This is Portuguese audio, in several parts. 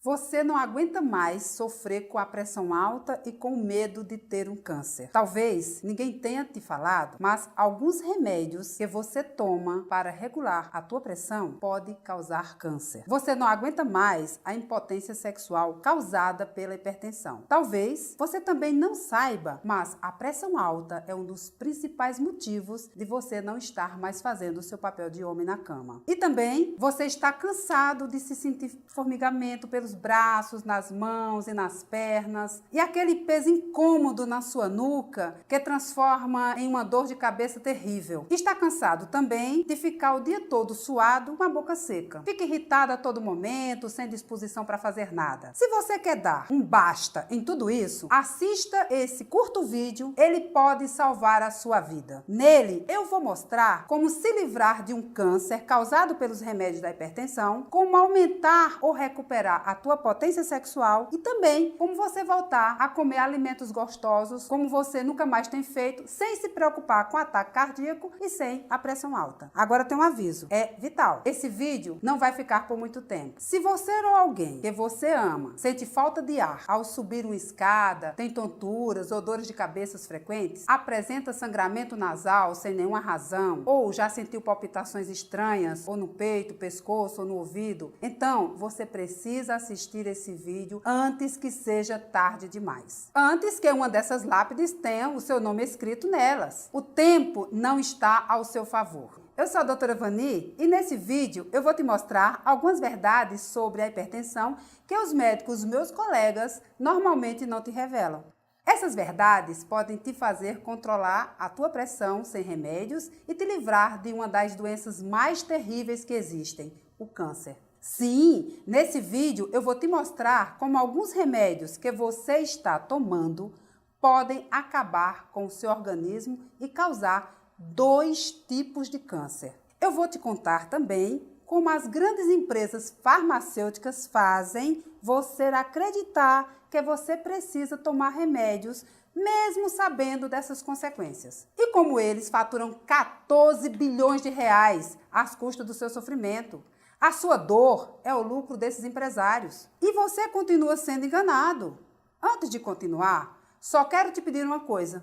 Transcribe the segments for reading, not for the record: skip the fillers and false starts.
Você não aguenta mais sofrer com a pressão alta e com o medo de ter um câncer. Talvez ninguém tenha te falado, mas alguns remédios que você toma para regular a tua pressão pode causar câncer. Você não aguenta mais a impotência sexual causada pela hipertensão. Talvez você também não saiba, mas a pressão alta é um dos principais motivos de você não estar mais fazendo o seu papel de homem na cama. E também você está cansado de se sentir formigamento pelos braços, nas mãos e nas pernas, e aquele peso incômodo na sua nuca que transforma em uma dor de cabeça terrível. Está cansado também de ficar o dia todo suado com a boca seca. Fica irritado a todo momento, sem disposição para fazer nada. Se você quer dar um basta em tudo isso, assista esse curto vídeo, ele pode salvar a sua vida. Nele, eu vou mostrar como se livrar de um câncer causado pelos remédios da hipertensão, como aumentar ou recuperar a tua potência sexual e também como você voltar a comer alimentos gostosos como você nunca mais tem feito, sem se preocupar com ataque cardíaco e sem a pressão alta. Agora tem um aviso, é vital. Esse vídeo não vai ficar por muito tempo. Se você ou alguém que você ama sente falta de ar ao subir uma escada, tem tonturas ou dores de cabeça frequentes, apresenta sangramento nasal sem nenhuma razão, ou já sentiu palpitações estranhas ou no peito, pescoço ou no ouvido, então você precisa assistir esse vídeo antes que seja tarde demais. Antes que uma dessas lápides tenha o seu nome escrito nelas. O tempo não está ao seu favor. Eu sou a doutora Vani e nesse vídeo eu vou te mostrar algumas verdades sobre a hipertensão que os médicos, meus colegas, normalmente não te revelam. Essas verdades podem te fazer controlar a tua pressão sem remédios e te livrar de uma das doenças mais terríveis que existem, o câncer. Sim, nesse vídeo eu vou te mostrar como alguns remédios que você está tomando podem acabar com o seu organismo e causar 2 tipos de câncer. Eu vou te contar também como as grandes empresas farmacêuticas fazem você acreditar que você precisa tomar remédios mesmo sabendo dessas consequências. E como eles faturam 14 bilhões de reais às custas do seu sofrimento. A sua dor é o lucro desses empresários. E você continua sendo enganado. Antes de continuar, só quero te pedir uma coisa.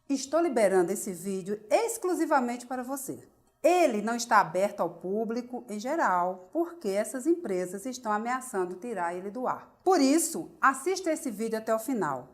Estou liberando esse vídeo exclusivamente para você. Ele não está aberto ao público em geral, porque essas empresas estão ameaçando tirar ele do ar. Por isso, assista esse vídeo até o final.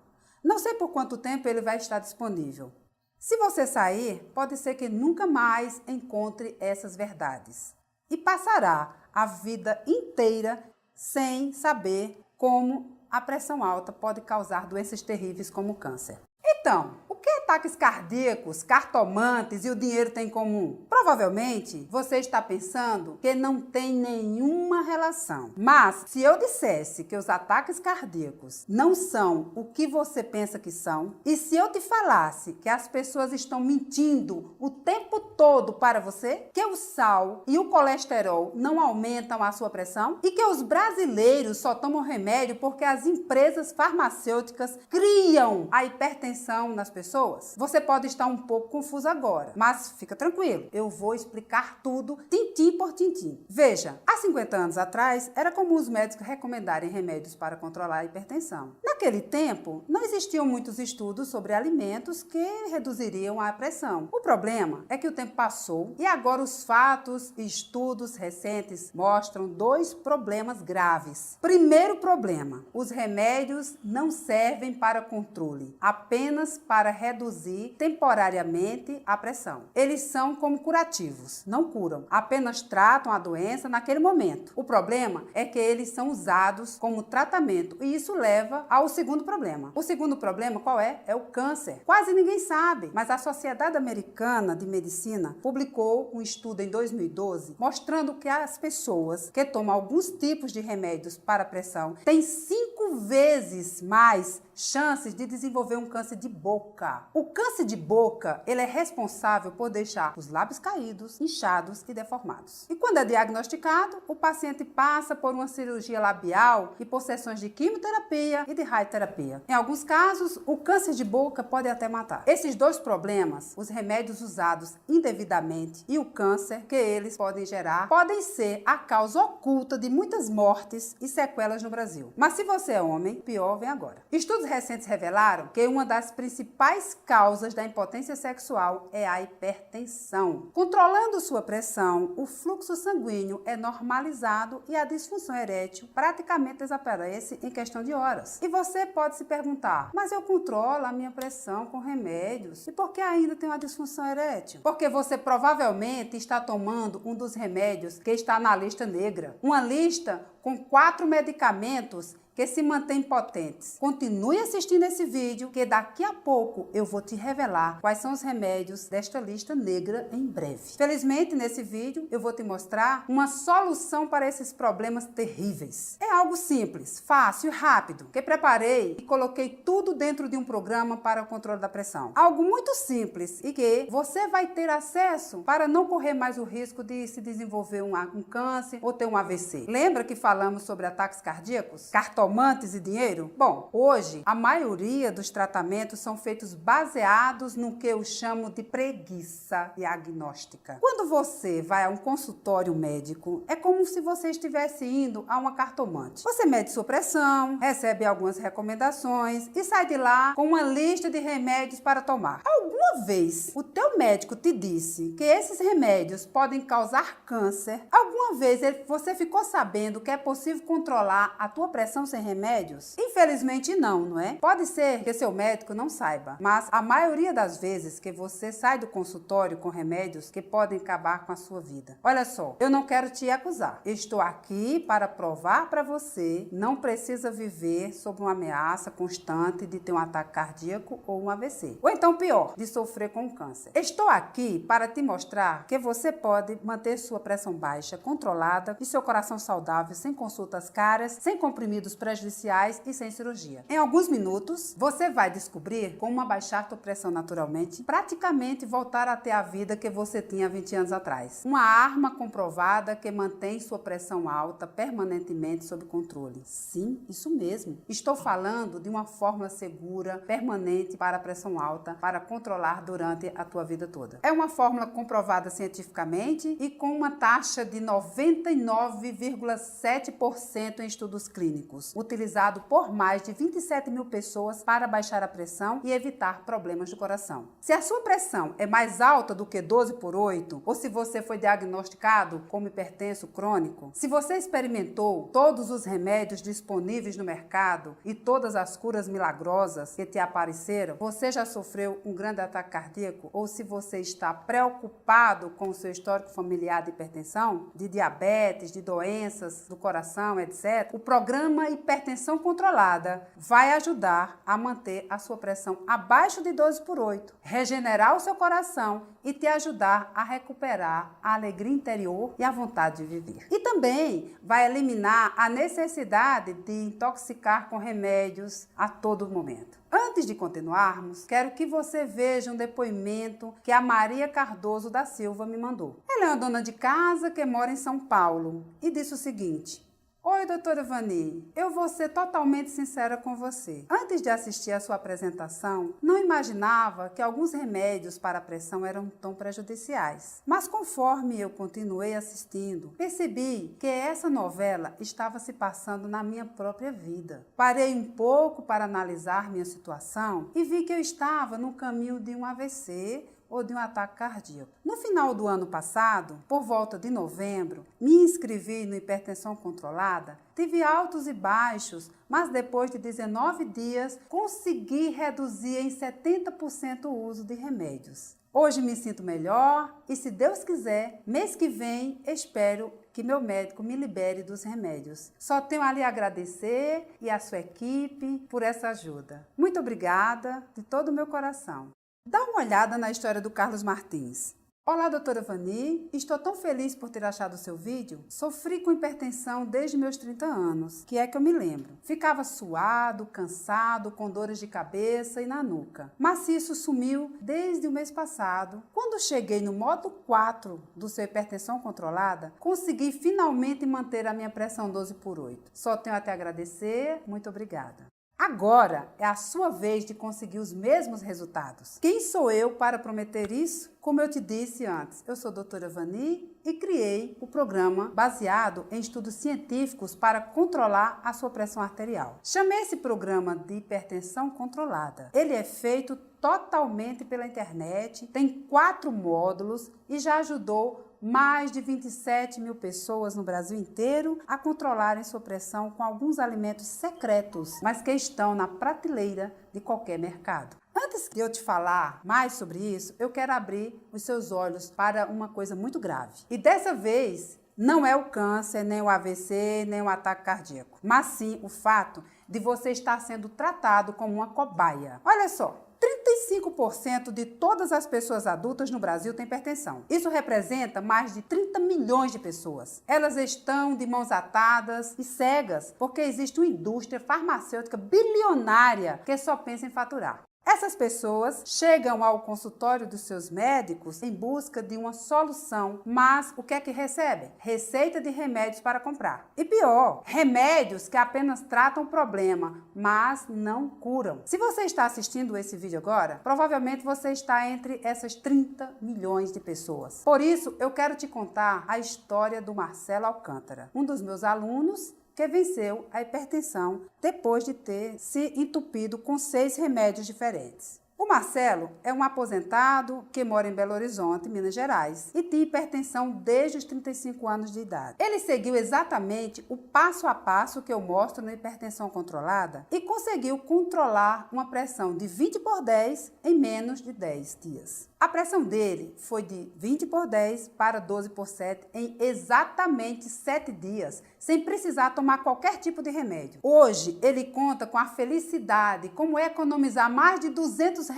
Não sei por quanto tempo ele vai estar disponível. Se você sair, pode ser que nunca mais encontre essas verdades. E passará a vida inteira sem saber como a pressão alta pode causar doenças terríveis como o câncer. Então, o que ataques cardíacos, cartomantes e o dinheiro têm em comum? Provavelmente você está pensando que não tem nenhuma relação. Mas se eu dissesse que os ataques cardíacos não são o que você pensa que são, e se eu te falasse que as pessoas estão mentindo o tempo todo para você, que o sal e o colesterol não aumentam a sua pressão e que os brasileiros só tomam remédio porque as empresas farmacêuticas criam a hipertensão nas pessoas, você pode estar um pouco confuso agora, mas fica tranquilo, eu vou explicar tudo, tintim por tintim. Veja, há 50 anos atrás, era comum os médicos recomendarem remédios para controlar a hipertensão. Naquele tempo, não existiam muitos estudos sobre alimentos que reduziriam a pressão. O problema é que o tempo passou e agora os fatos e estudos recentes mostram 2 problemas graves. Primeiro problema, os remédios não servem para controle, apenas para reduzir temporariamente a pressão. Eles são como curativos, não curam, apenas tratam a doença naquele momento. O problema é que eles são usados como tratamento e isso leva ao segundo problema. O segundo problema qual é? É o câncer. Quase ninguém sabe, mas a Sociedade Americana de Medicina publicou um estudo em 2012 mostrando que as pessoas que tomam alguns tipos de remédios para a pressão têm 5 vezes mais chances de desenvolver um câncer de boca. perguntar. O câncer de boca, ele é responsável por deixar os lábios caídos, inchados e deformados. E quando é diagnosticado, o paciente passa por uma cirurgia labial e por sessões de quimioterapia e de radioterapia. Em alguns casos, o câncer de boca pode até matar. Esses dois problemas, os remédios usados indevidamente e o câncer que eles podem gerar, podem ser a causa oculta de muitas mortes e sequelas no Brasil. Mas se você é homem, pior vem agora. Estudos recentes revelaram que uma das principais causas da impotência sexual é a hipertensão. Controlando sua pressão, o fluxo sanguíneo é normalizado e a disfunção erétil praticamente desaparece em questão de horas. E você pode se perguntar, mas eu controlo a minha pressão com remédios, e por que ainda tem uma disfunção erétil? Porque você provavelmente está tomando um dos remédios que está na lista negra. Uma lista com 4 medicamentos que se mantêm potentes. Continue assistindo esse vídeo, que daqui a pouco eu vou te revelar quais são os remédios desta lista negra em breve. Felizmente, nesse vídeo, eu vou te mostrar uma solução para esses problemas terríveis. É algo simples, fácil e rápido, que preparei e coloquei tudo dentro de um programa para o controle da pressão. Algo muito simples e que você vai ter acesso para não correr mais o risco de se desenvolver um câncer ou ter um AVC. Lembra que falamos sobre ataques cardíacos? Cartomantes e dinheiro? Bom, hoje a maioria dos tratamentos são feitos baseados no que eu chamo de preguiça diagnóstica. Quando você vai a um consultório médico, é como se você estivesse indo a uma cartomante. Você mede sua pressão, recebe algumas recomendações e sai de lá com uma lista de remédios para tomar. Alguma vez o teu médico te disse que esses remédios podem causar câncer? Alguma vez você ficou sabendo que é possível controlar a tua pressão sem remédios? Infelizmente não é? Pode ser que seu médico não saiba, mas a maioria das vezes que você sai do consultório com remédios que podem acabar com a sua vida. Olha só, eu não quero te acusar. Estou aqui para provar para você, não precisa viver sob uma ameaça constante de ter um ataque cardíaco ou um AVC. Ou então pior, de sofrer com um câncer. Estou aqui para te mostrar que você pode manter sua pressão baixa, controlada e seu coração saudável, sem consultas caras, sem comprimidos prejudiciais e sem cirurgia. Em alguns minutos, você vai descobrir como abaixar sua pressão naturalmente, praticamente voltar a ter a vida que você tinha 20 anos atrás. Uma arma comprovada que mantém sua pressão alta permanentemente sob controle. Sim, isso mesmo. Estou falando de uma fórmula segura, permanente para a pressão alta, para controlar durante a tua vida toda. É uma fórmula comprovada cientificamente e com uma taxa de 99,7% em estudos clínicos, utilizado por mais de 27 mil pessoas para baixar a pressão e evitar problemas do coração. Se a sua pressão é mais alta do que 12/8, ou se você foi diagnosticado como hipertenso crônico, se você experimentou todos os remédios disponíveis no mercado e todas as curas milagrosas que te apareceram, você já sofreu um grande ataque cardíaco, ou se você está preocupado com o seu histórico familiar de hipertensão, de diabetes, de doenças do coração, etc., o programa Hipertensão Controlada vai ajudar a manter a sua pressão abaixo de 12/8, regenerar o seu coração e te ajudar a recuperar a alegria interior e a vontade de viver. E também vai eliminar a necessidade de intoxicar com remédios a todo momento. Antes de continuarmos, quero que você veja um depoimento que a Maria Cardoso da Silva me mandou. Ela é uma dona de casa que mora em São Paulo e disse o seguinte: Oi, doutora Vani, eu vou ser totalmente sincera com você. Antes de assistir a sua apresentação, não imaginava que alguns remédios para a pressão eram tão prejudiciais. Mas conforme eu continuei assistindo, percebi que essa novela estava se passando na minha própria vida. Parei um pouco para analisar minha situação e vi que eu estava no caminho de um AVC ou de um ataque cardíaco. No final do ano passado, por volta de novembro, me inscrevi no Hipertensão Controlada, tive altos e baixos, mas depois de 19 dias, consegui reduzir em 70% o uso de remédios. Hoje me sinto melhor e, se Deus quiser, mês que vem, espero que meu médico me libere dos remédios. Só tenho a lhe agradecer e a sua equipe por essa ajuda. Muito obrigada de todo o meu coração. Dá uma olhada na história do Carlos Martins. Olá, doutora Vani. Estou tão feliz por ter achado o seu vídeo. Sofri com hipertensão desde meus 30 anos, que é que eu me lembro. Ficava suado, cansado, com dores de cabeça e na nuca. Mas isso sumiu desde o mês passado. Quando cheguei no modo 4 do seu hipertensão controlada, consegui finalmente manter a minha pressão 12/8. Só tenho a te agradecer. Muito obrigada. Agora é a sua vez de conseguir os mesmos resultados. Quem sou eu para prometer isso? Como eu te disse antes, eu sou a doutora Vani e criei o programa baseado em estudos científicos para controlar a sua pressão arterial. Chamei esse programa de hipertensão controlada. Ele é feito totalmente pela internet, tem 4 módulos e já ajudou mais de 27 mil pessoas no Brasil inteiro a controlarem sua pressão com alguns alimentos secretos, mas que estão na prateleira de qualquer mercado. Antes de eu te falar mais sobre isso, eu quero abrir os seus olhos para uma coisa muito grave. E dessa vez, não é o câncer, nem o AVC, nem o ataque cardíaco, mas sim o fato de você estar sendo tratado como uma cobaia. Olha só. 35% de todas as pessoas adultas no Brasil têm hipertensão. Isso representa mais de 30 milhões de pessoas. Elas estão de mãos atadas e cegas porque existe uma indústria farmacêutica bilionária que só pensa em faturar. Essas pessoas chegam ao consultório dos seus médicos em busca de uma solução, mas o que é que recebem? Receita de remédios para comprar. E pior, remédios que apenas tratam o problema, mas não curam. Se você está assistindo esse vídeo agora, provavelmente você está entre essas 30 milhões de pessoas. Por isso, eu quero te contar a história do Marcelo Alcântara, um dos meus alunos que venceu a hipertensão depois de ter se entupido com 6 remédios diferentes. O Marcelo é um aposentado que mora em Belo Horizonte, Minas Gerais, e tem hipertensão desde os 35 anos de idade. Ele seguiu exatamente o passo a passo que eu mostro na hipertensão controlada e conseguiu controlar uma pressão de 20/10 em menos de 10 dias. A pressão dele foi de 20/10 para 12/7 em exatamente 7 dias, sem precisar tomar qualquer tipo de remédio. Hoje, ele conta com a felicidade, como economizar mais de R$200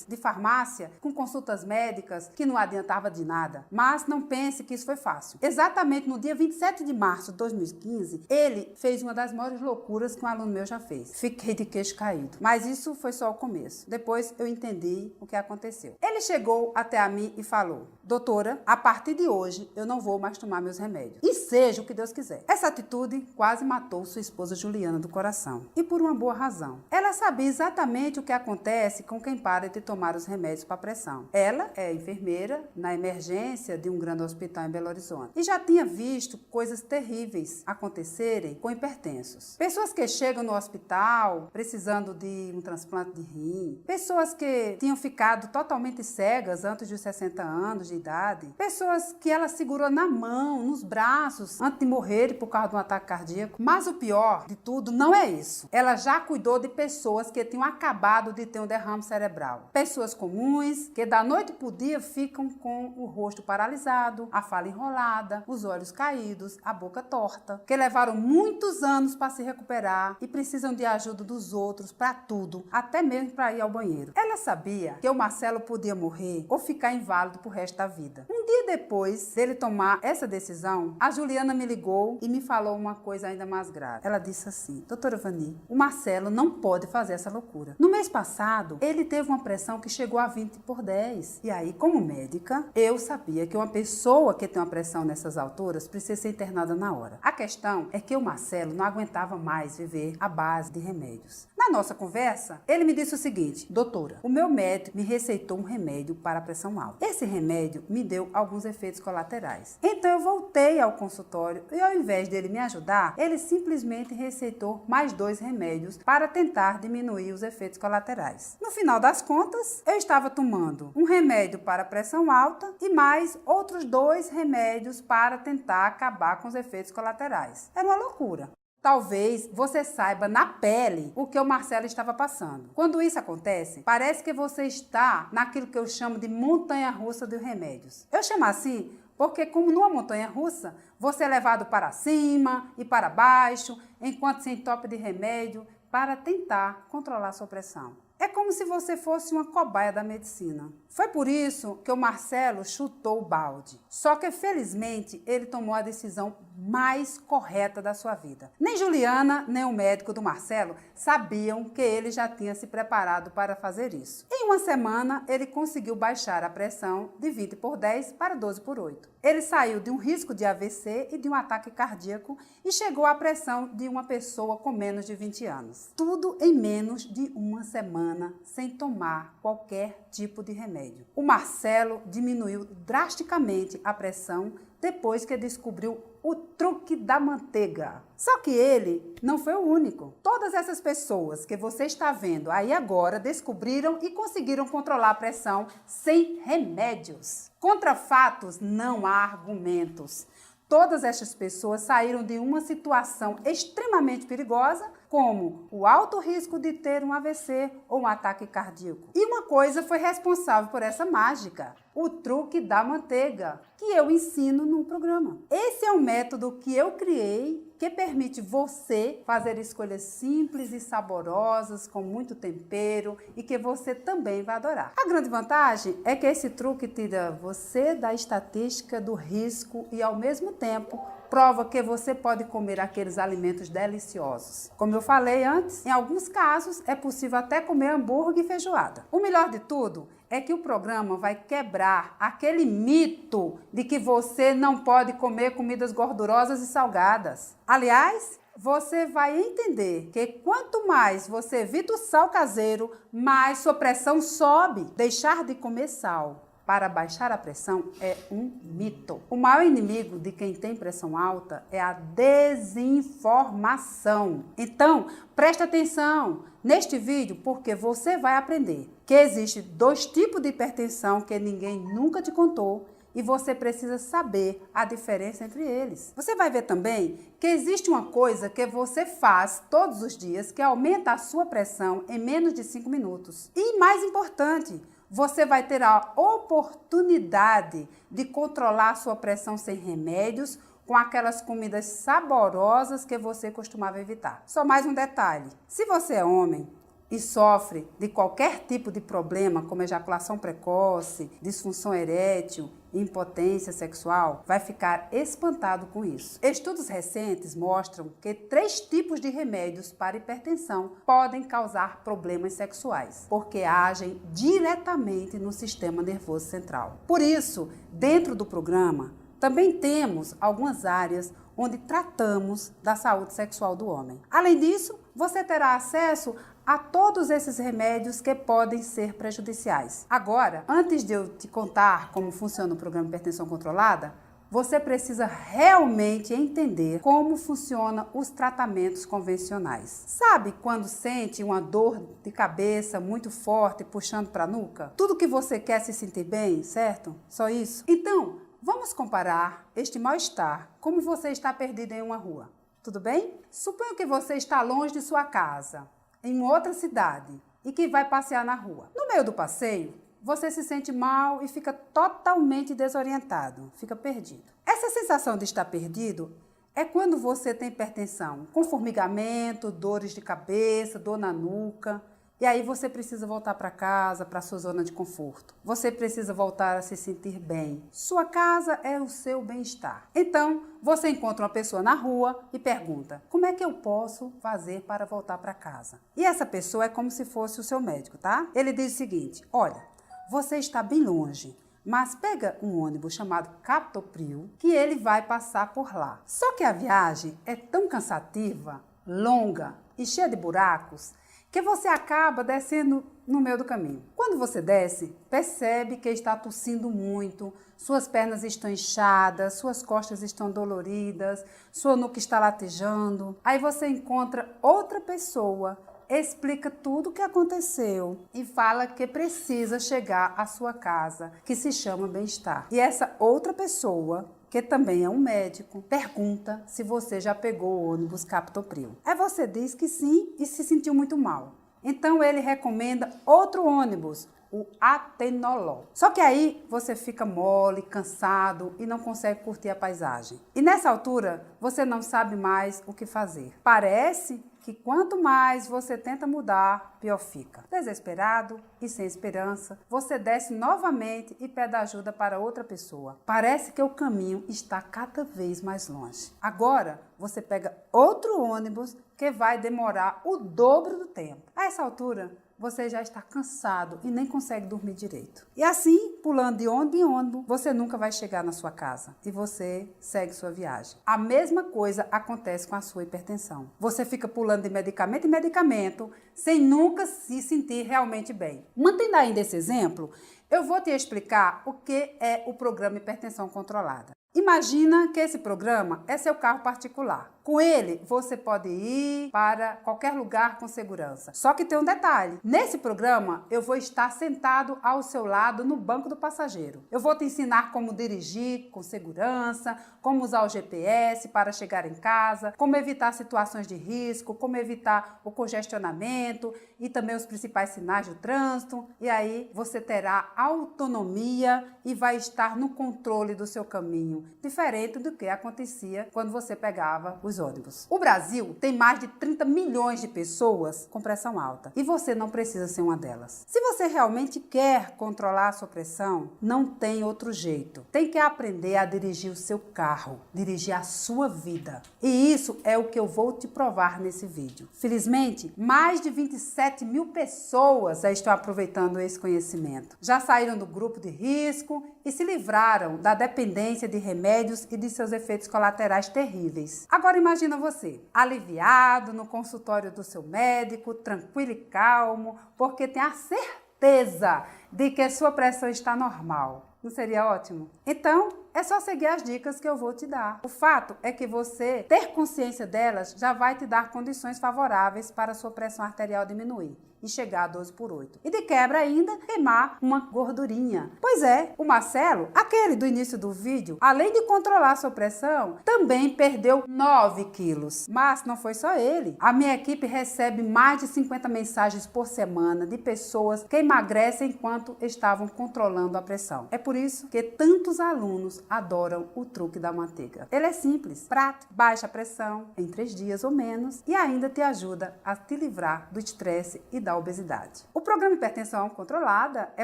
de farmácia com consultas médicas que não adiantava de nada. Mas não pense que isso foi fácil. Exatamente no dia 27 de março de 2015, ele fez uma das maiores loucuras que um aluno meu já fez. Fiquei de queixo caído. Mas isso foi só o começo. Depois eu entendi o que aconteceu. Ele chegou até a mim e falou: doutora, a partir de hoje eu não vou mais tomar meus remédios. E seja o que Deus quiser. Essa atitude quase matou sua esposa Juliana do coração. E por uma boa razão. Ela sabia exatamente o que acontece com quem para de tomar os remédios para pressão. Ela é enfermeira na emergência de um grande hospital em Belo Horizonte. E já tinha visto coisas terríveis acontecerem com hipertensos. Pessoas que chegam no hospital precisando de um transplante de rim. Pessoas que tinham ficado totalmente cegas antes dos 60 anos de idade. Pessoas que ela segurou na mão, nos braços, antes de morrer por causa de um ataque cardíaco. Mas o pior de tudo não é isso. Ela já cuidou de pessoas que tinham acabado de ter um derrame cerebral. Pessoas comuns que da noite pro dia ficam com o rosto paralisado, a fala enrolada, os olhos caídos, a boca torta, que levaram muitos anos para se recuperar e precisam de ajuda dos outros para tudo, até mesmo para ir ao banheiro. Ela sabia que o Marcelo podia morrer ou ficar inválido pro resto da vida. Um dia depois dele tomar essa decisão, a Juliana me ligou e me falou uma coisa ainda mais grave. Ela disse assim: doutora Vani, o Marcelo não pode fazer essa loucura. No mês passado, ele teve uma pressão que chegou a 20/10. E aí, como médica, eu sabia que uma pessoa que tem uma pressão nessas alturas precisa ser internada na hora. A questão é que o Marcelo não aguentava mais viver à base de remédios. Na nossa conversa, ele me disse o seguinte: doutora, o meu médico me receitou um remédio para a pressão alta. Esse remédio me deu alguns efeitos colaterais. Então eu voltei ao consultório e, ao invés dele me ajudar, ele simplesmente receitou mais 2 remédios para tentar diminuir os efeitos colaterais. No final das contas, eu estava tomando um remédio para a pressão alta e mais outros 2 remédios para tentar acabar com os efeitos colaterais. Era uma loucura. Talvez você saiba na pele o que o Marcelo estava passando. Quando isso acontece, parece que você está naquilo que eu chamo de montanha-russa de remédios. Eu chamo assim porque, como numa montanha-russa, você é levado para cima e para baixo, enquanto se entope de remédio para tentar controlar sua pressão. É como se você fosse uma cobaia da medicina. Foi por isso que o Marcelo chutou o balde. Só que, felizmente, ele tomou a decisão mais correta da sua vida. Nem Juliana, nem o médico do Marcelo sabiam que ele já tinha se preparado para fazer isso. Em uma semana, ele conseguiu baixar a pressão de 20/10 para 12/8. Ele saiu de um risco de AVC e de um ataque cardíaco e chegou à pressão de uma pessoa com menos de 20 anos. Tudo em menos de uma semana, sem tomar qualquer tipo de remédio. O Marcelo diminuiu drasticamente a pressão depois que descobriu o truque da manteiga. Só que ele não foi o único. Todas essas pessoas que você está vendo aí agora descobriram e conseguiram controlar a pressão sem remédios. Contra fatos não há argumentos. Todas essas pessoas saíram de uma situação extremamente perigosa, como o alto risco de ter um AVC ou um ataque cardíaco. E uma coisa foi responsável por essa mágica: o truque da manteiga, que eu ensino no programa. Esse é um método que eu criei que permite você fazer escolhas simples e saborosas, com muito tempero, e que você também vai adorar. A grande vantagem é que esse truque tira você da estatística do risco e, ao mesmo tempo, prova que você pode comer aqueles alimentos deliciosos. Como eu falei antes, em alguns casos é possível até comer hambúrguer e feijoada. O melhor de tudo é que o programa vai quebrar aquele mito de que você não pode comer comidas gordurosas e salgadas. Aliás, você vai entender que quanto mais você evita o sal caseiro, mais sua pressão sobe. Deixar de comer sal para baixar a pressão é um mito. O maior inimigo de quem tem pressão alta é a desinformação. Então, preste atenção neste vídeo, porque você vai aprender que existe 2 tipos de hipertensão que ninguém nunca te contou e você precisa saber a diferença entre eles. Você vai ver também que existe uma coisa que você faz todos os dias que aumenta a sua pressão em menos de 5 minutos. E mais importante, você vai ter a oportunidade de controlar a sua pressão sem remédios, com aquelas comidas saborosas que você costumava evitar. Só mais um detalhe: se você é homem e sofre de qualquer tipo de problema, como ejaculação precoce, disfunção erétil, impotência sexual, vai ficar espantado com isso. Estudos recentes mostram que 3 tipos de remédios para hipertensão podem causar problemas sexuais, porque agem diretamente no sistema nervoso central. Por isso, dentro do programa, também temos algumas áreas onde tratamos da saúde sexual do homem. Além disso, você terá acesso a todos esses remédios que podem ser prejudiciais. Agora, antes de eu te contar como funciona o programa Hipertensão Controlada, você precisa realmente entender como funcionam os tratamentos convencionais. Sabe quando sente uma dor de cabeça muito forte puxando para a nuca? Tudo que você quer se sentir bem, certo? Só isso? Então, vamos comparar este mal-estar como você está perdido em uma rua. Tudo bem? Suponha que você está longe de sua casa, em outra cidade, e que vai passear na rua. No meio do passeio, você se sente mal e fica totalmente desorientado, fica perdido. Essa sensação de estar perdido é quando você tem hipertensão, com formigamento, dores de cabeça, dor na nuca. E aí você precisa voltar para casa, para sua zona de conforto. Você precisa voltar a se sentir bem. Sua casa é o seu bem-estar. Então, você encontra uma pessoa na rua e pergunta: como é que eu posso fazer para voltar para casa? E essa pessoa é como se fosse o seu médico, tá? Ele diz o seguinte: olha, você está bem longe, mas pega um ônibus chamado Captopril que ele vai passar por lá. Só que a viagem é tão cansativa, longa e cheia de buracos que você acaba descendo no meio do caminho. Quando você desce, percebe que está tossindo muito, suas pernas estão inchadas, suas costas estão doloridas, sua nuca está latejando. Aí você encontra outra pessoa, explica tudo o que aconteceu e fala que precisa chegar à sua casa, que se chama bem-estar. E essa outra pessoa, que também é um médico, pergunta se você já pegou o ônibus Captopril. Aí você diz que sim e se sentiu muito mal. Então ele recomenda outro ônibus, o atenolol. Só que aí você fica mole, cansado e não consegue curtir a paisagem. E nessa altura, você não sabe mais o que fazer. Parece que quanto mais você tenta mudar, pior fica. Desesperado e sem esperança, você desce novamente e pede ajuda para outra pessoa. Parece que o caminho está cada vez mais longe. Agora, você pega outro ônibus que vai demorar o dobro do tempo. A essa altura, você já está cansado e nem consegue dormir direito. E assim, pulando de ônibus em ônibus, você nunca vai chegar na sua casa e você segue sua viagem. A mesma coisa acontece com a sua hipertensão. Você fica pulando de medicamento em medicamento sem nunca se sentir realmente bem. Mantendo ainda esse exemplo, eu vou te explicar o que é o programa Hipertensão Controlada. Imagina que esse programa é seu carro particular. Com ele, você pode ir para qualquer lugar com segurança. Só que tem um detalhe. Nesse programa, eu vou estar sentado ao seu lado no banco do passageiro. Eu vou te ensinar como dirigir com segurança, como usar o GPS para chegar em casa, como evitar situações de risco, como evitar o congestionamento e também os principais sinais do trânsito. E aí, você terá autonomia e vai estar no controle do seu caminho, diferente do que acontecia quando você pegava os ônibus. O Brasil tem mais de 30 milhões de pessoas com pressão alta e você não precisa ser uma delas. Se você realmente quer controlar a sua pressão, não tem outro jeito. Tem que aprender a dirigir o seu carro, dirigir a sua vida. E isso é o que eu vou te provar nesse vídeo. Felizmente, mais de 27 mil pessoas já estão aproveitando esse conhecimento. Já saíram do grupo de risco e se livraram da dependência de remédios e de seus efeitos colaterais terríveis. Agora imagina você, aliviado no consultório do seu médico, tranquilo e calmo, porque tem a certeza de que a sua pressão está normal. Não seria ótimo? Então, é só seguir as dicas que eu vou te dar. O fato é que você ter consciência delas já vai te dar condições favoráveis para a sua pressão arterial diminuir e chegar a 12/8. E de quebra ainda, queimar uma gordurinha. Pois é, o Marcelo, aquele do início do vídeo, além de controlar sua pressão, também perdeu 9 quilos. Mas não foi só ele. A minha equipe recebe mais de 50 mensagens por semana de pessoas que emagrecem enquanto estavam controlando a pressão. É por isso que tantos alunos adoram o truque da manteiga. Ele é simples, prático, baixa a pressão em 3 dias ou menos e ainda te ajuda a te livrar do estresse e da obesidade. O programa Hipertensão Controlada é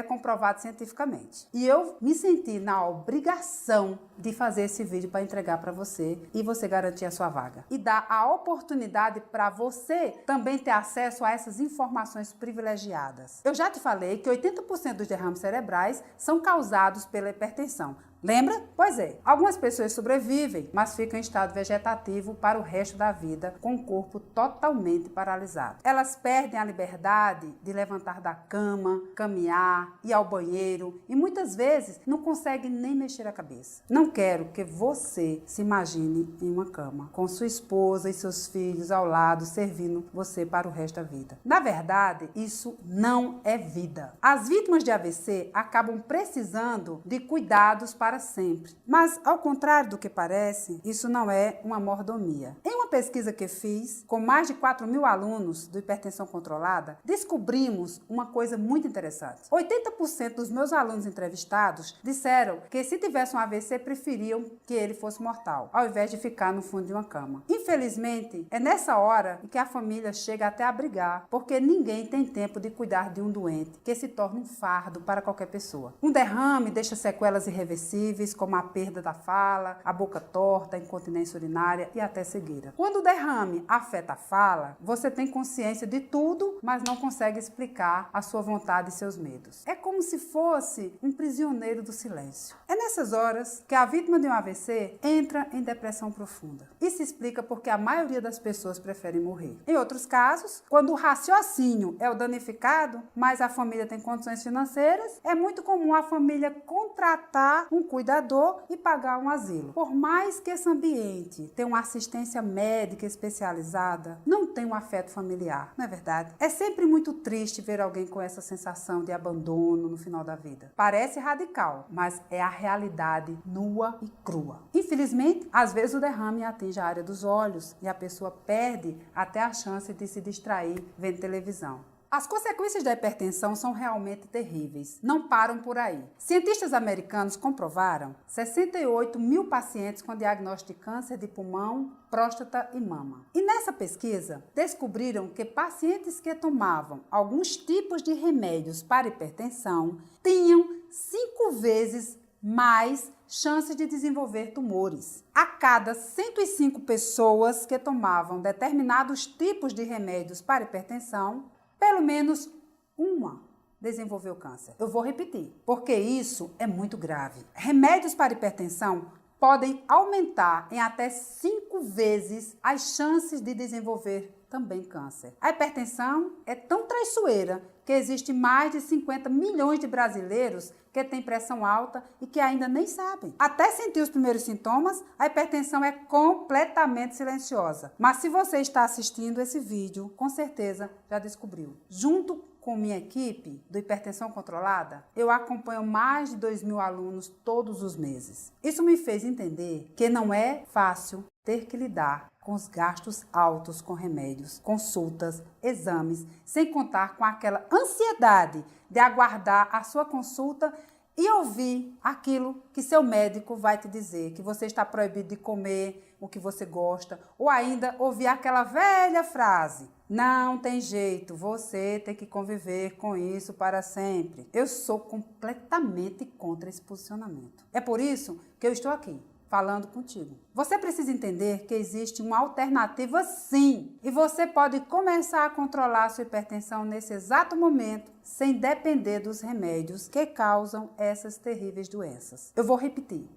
comprovado cientificamente. E eu me senti na obrigação de fazer esse vídeo para entregar para você e você garantir a sua vaga. E dar a oportunidade para você também ter acesso a essas informações privilegiadas. Eu já te falei que 80% dos derrames cerebrais são causados pela hipertensão. Lembra? Pois é. Algumas pessoas sobrevivem, mas ficam em estado vegetativo para o resto da vida, com o corpo totalmente paralisado. Elas perdem a liberdade de levantar da cama, caminhar, ir ao banheiro e muitas vezes não conseguem nem mexer a cabeça. Não quero que você se imagine em uma cama, com sua esposa e seus filhos ao lado, servindo você para o resto da vida. Na verdade, isso não é vida. As vítimas de AVC acabam precisando de cuidados para sempre. Mas, ao contrário do que parece, isso não é uma mordomia. Em uma pesquisa que fiz com mais de 4 mil alunos do Hipertensão Controlada, descobrimos uma coisa muito interessante. 80% dos meus alunos entrevistados disseram que se tivesse um AVC, preferiam que ele fosse mortal, ao invés de ficar no fundo de uma cama. Infelizmente, é nessa hora que a família chega até a brigar, porque ninguém tem tempo de cuidar de um doente, que se torna um fardo para qualquer pessoa. Um derrame deixa sequelas irreversíveis, como a perda da fala, a boca torta, a incontinência urinária e até cegueira. Quando o derrame afeta a fala, você tem consciência de tudo, mas não consegue explicar a sua vontade e seus medos. É como se fosse um prisioneiro do silêncio. É nessas horas que a vítima de um AVC entra em depressão profunda. Isso explica porque a maioria das pessoas preferem morrer. Em outros casos, quando o raciocínio é o danificado, mas a família tem condições financeiras, é muito comum a família contratar um cuidador e pagar um asilo. Por mais que esse ambiente tenha uma assistência médica especializada, não tem um afeto familiar, não é verdade? É sempre muito triste ver alguém com essa sensação de abandono no final da vida. Parece radical, mas é a realidade nua e crua. Infelizmente, às vezes o derrame atinge a área dos olhos e a pessoa perde até a chance de se distrair vendo televisão. As consequências da hipertensão são realmente terríveis. Não param por aí. Cientistas americanos comprovaram 68 mil pacientes com diagnóstico de câncer de pulmão, próstata e mama. E nessa pesquisa, descobriram que pacientes que tomavam alguns tipos de remédios para hipertensão tinham 5 vezes mais chances de desenvolver tumores. A cada 105 pessoas que tomavam determinados tipos de remédios para hipertensão, pelo menos uma desenvolveu câncer. Eu vou repetir, porque isso é muito grave. Remédios para hipertensão podem aumentar em até 5 vezes as chances de desenvolver também câncer. A hipertensão é tão traiçoeira que existe mais de 50 milhões de brasileiros que têm pressão alta e que ainda nem sabem. Até sentir os primeiros sintomas, a hipertensão é completamente silenciosa. Mas se você está assistindo esse vídeo, com certeza já descobriu. Junto com minha equipe do Hipertensão Controlada, eu acompanho mais de 2.000 alunos todos os meses. Isso me fez entender que não é fácil ter que lidar com os gastos altos com remédios, consultas, exames, sem contar com aquela ansiedade de aguardar a sua consulta e ouvir aquilo que seu médico vai te dizer, que você está proibido de comer o que você gosta, ou ainda ouvir aquela velha frase: não tem jeito, você tem que conviver com isso para sempre. Eu sou completamente contra esse posicionamento. É por isso que eu estou aqui, falando contigo. Você precisa entender que existe uma alternativa sim, e você pode começar a controlar a sua hipertensão nesse exato momento, sem depender dos remédios que causam essas terríveis doenças. Eu vou repetir.